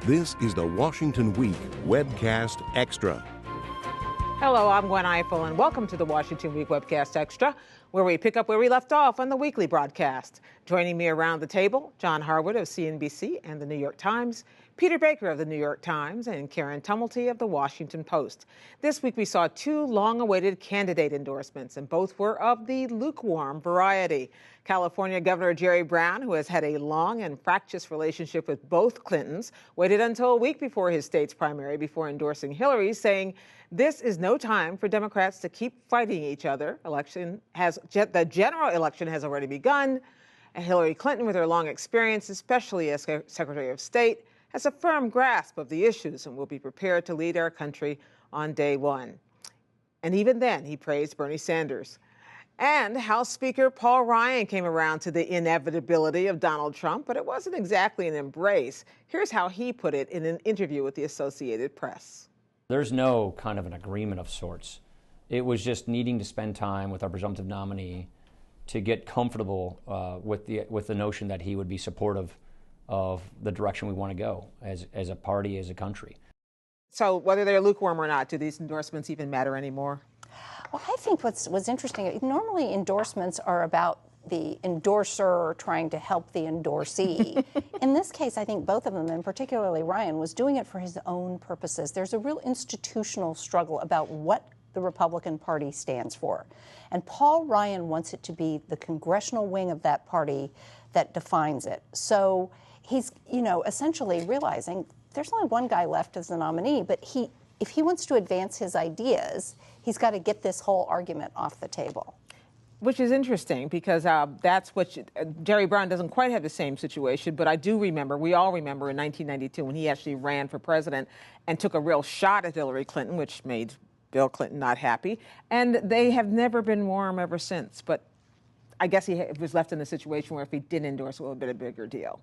This is the Washington Week Webcast Extra. Hello, I'm Gwen Ifill, and welcome to the Washington Week Webcast Extra, where we pick up where we left off on the weekly broadcast. Joining me around the table, John Harwood of CNBC and The New York Times, Peter Baker of The New York Times, and Karen Tumulty of The Washington Post. This week we saw two long-awaited candidate endorsements, and both were of the lukewarm variety. California Governor Jerry Brown, who has had a long and fractious relationship with both Clintons, waited until a week before his state's primary before endorsing Hillary, saying, "This is no time for Democrats to keep fighting each other. The general election has already begun, and Hillary Clinton, with her long experience, especially as Secretary of State, has a firm grasp of the issues and will be prepared to lead our country on day one." And even then, he praised Bernie Sanders. And House Speaker Paul Ryan came around to the inevitability of Donald Trump, but it wasn't exactly an embrace. Here's how he put it in an interview with the Associated Press. There's no kind of an agreement of sorts. It was just needing to spend time with our presumptive nominee to get comfortable with the notion that he would be supportive of the direction we want to go as a party, as a country. So whether they're lukewarm or not, do these endorsements even matter anymore? Well, I think what's interesting, normally endorsements are about the endorser trying to help the endorsee. In this case, I think both of them, and particularly Ryan, was doing it for his own purposes. There's a real institutional struggle about what the Republican Party stands for. And Paul Ryan wants it to be the congressional wing of that party that defines it. So he's, essentially realizing there's only one guy left as the nominee, but if he wants to advance his ideas, he's got to get this whole argument off the table. Which is interesting because that's what Jerry Brown doesn't quite have the same situation, but I do remember, we all remember in 1992 when he actually ran for president and took a real shot at Hillary Clinton, which made Bill Clinton not happy. And they have never been warm ever since. But I guess he was left in a situation where if he didn't endorse, it would have been a bigger deal.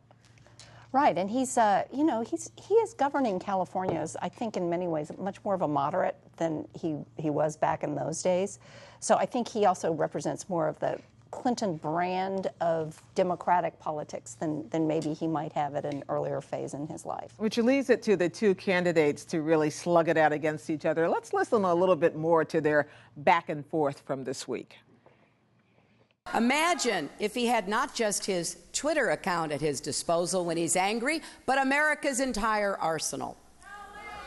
Right, and he is governing California as, I think, in many ways, much more of a moderate than he was back in those days. So I think he also represents more of the Clinton brand of democratic politics than maybe he might have at an earlier phase in his life. Which leads it to the two candidates to really slug it out against each other. Let's listen a little bit more to their back and forth from this week. Imagine if he had not just his Twitter account at his disposal when he's angry, but America's entire arsenal.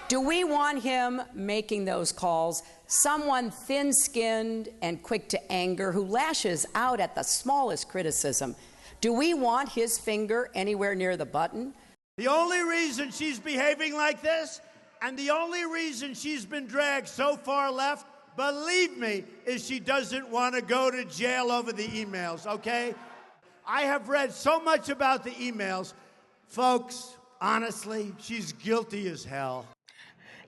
Do we want him making those calls? Someone thin-skinned and quick to anger who lashes out at the smallest criticism. Do we want his finger anywhere near the button? The only reason she's behaving like this, and the only reason she's been dragged so far left, believe me, is she doesn't want to go to jail over the emails, okay? I have read so much about the emails. Folks, honestly, she's guilty as hell.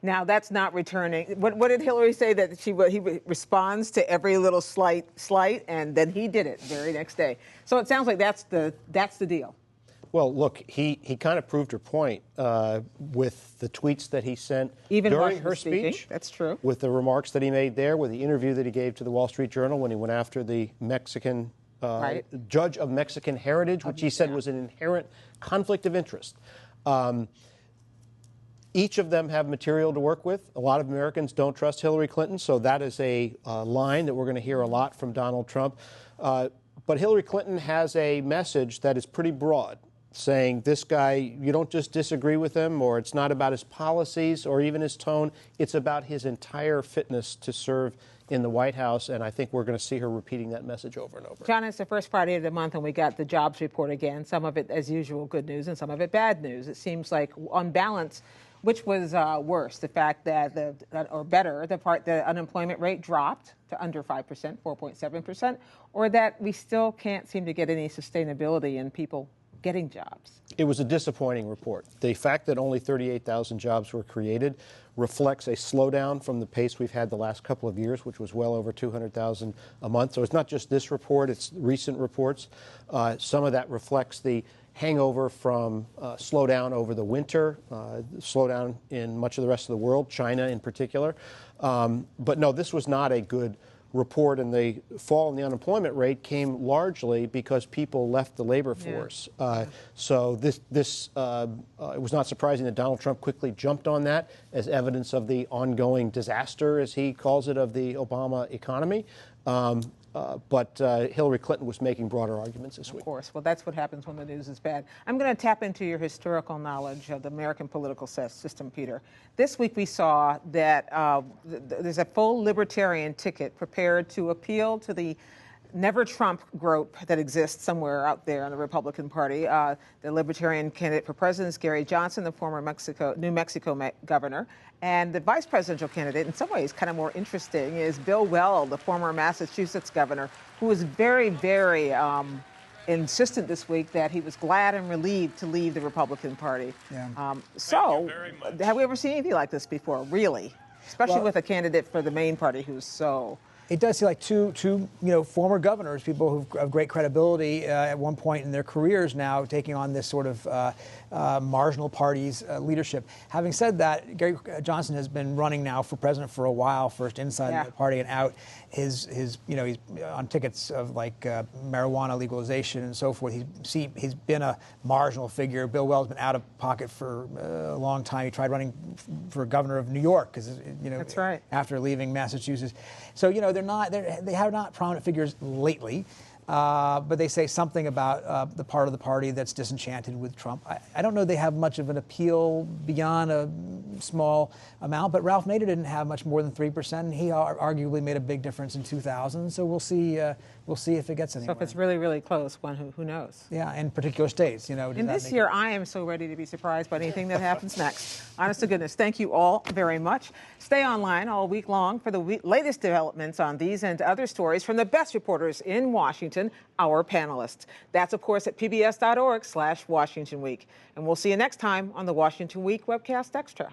Now, that's not returning. What did Hillary say? That he responds to every little slight, and then he did it the very next day. So it sounds like that's the deal. Well, look, he kind of proved her point with the tweets that he sent during her speech. That's true. With the remarks that he made there, with the interview that he gave to the Wall Street Journal when he went after the Mexican judge of Mexican heritage, which he said was an inherent conflict of interest. Each of them have material to work with. A lot of Americans don't trust Hillary Clinton, so that is a line that we're going to hear a lot from Donald Trump. But Hillary Clinton has a message that is pretty broad, saying this guy, you don't just disagree with him, or it's not about his policies or even his tone. It's about his entire fitness to serve in the White House, and I think we're going to see her repeating that message over and over. John, it's the first Friday of the month, and we got the jobs report again. Some of it, as usual, good news, and some of it bad news. It seems like, on balance, which was worse, the fact that the unemployment rate dropped to under 5%, 4.7%, or that we still can't seem to get any sustainability in people getting jobs? It was a disappointing report. The fact that only 38,000 jobs were created reflects a slowdown from the pace we've had the last couple of years, which was well over 200,000 a month. So it's not just this report, it's recent reports. Some of that reflects the hangover from slowdown over the winter, slowdown in much of the rest of the world, China in particular. But no, this was not a good report and the fall in the unemployment rate came largely because people left the labor force. So this it was not surprising that Donald Trump quickly jumped on that as evidence of the ongoing disaster, as he calls it, of the Obama economy. But Hillary Clinton was making broader arguments this week. Of course. Well, that's what happens when the news is bad. I'm going to tap into your historical knowledge of the American political system, Peter. This week we saw that there's a full libertarian ticket prepared to appeal to the Never Trump group that exists somewhere out there in the Republican Party. The Libertarian candidate for president is Gary Johnson, the former New Mexico governor. And the vice presidential candidate, in some ways kind of more interesting, is Bill Weld, the former Massachusetts governor, who was very, very insistent this week that he was glad and relieved to leave the Republican Party. Yeah. So have we ever seen anything like this before, really? Especially with a candidate for the main party who's so... It does seem like two former governors, people who have great credibility at one point in their careers now taking on this sort of marginal party's leadership. Having said that, Gary Johnson has been running now for president for a while, first inside the party and out. He's on tickets of like marijuana legalization and so forth. He's been a marginal figure. Bill Weld's been out of pocket for a long time. He tried running for governor of New York, because that's right, after leaving Massachusetts. So they have not prominent figures lately. But they say something about the part of the party that's disenchanted with Trump. I don't know they have much of an appeal beyond a small amount, but Ralph Nader didn't have much more than 3%, and he arguably made a big difference in 2000. So we'll see if it gets anywhere. So if it's really, really close, who knows? Yeah, in particular states, In this year, I am so ready to be surprised by anything that happens next. Honest to goodness, thank you all very much. Stay online all week long for the latest developments on these and other stories from the best reporters in Washington, our panelists. That's, of course, at pbs.org/Washington Week. And we'll see you next time on the Washington Week Webcast Extra.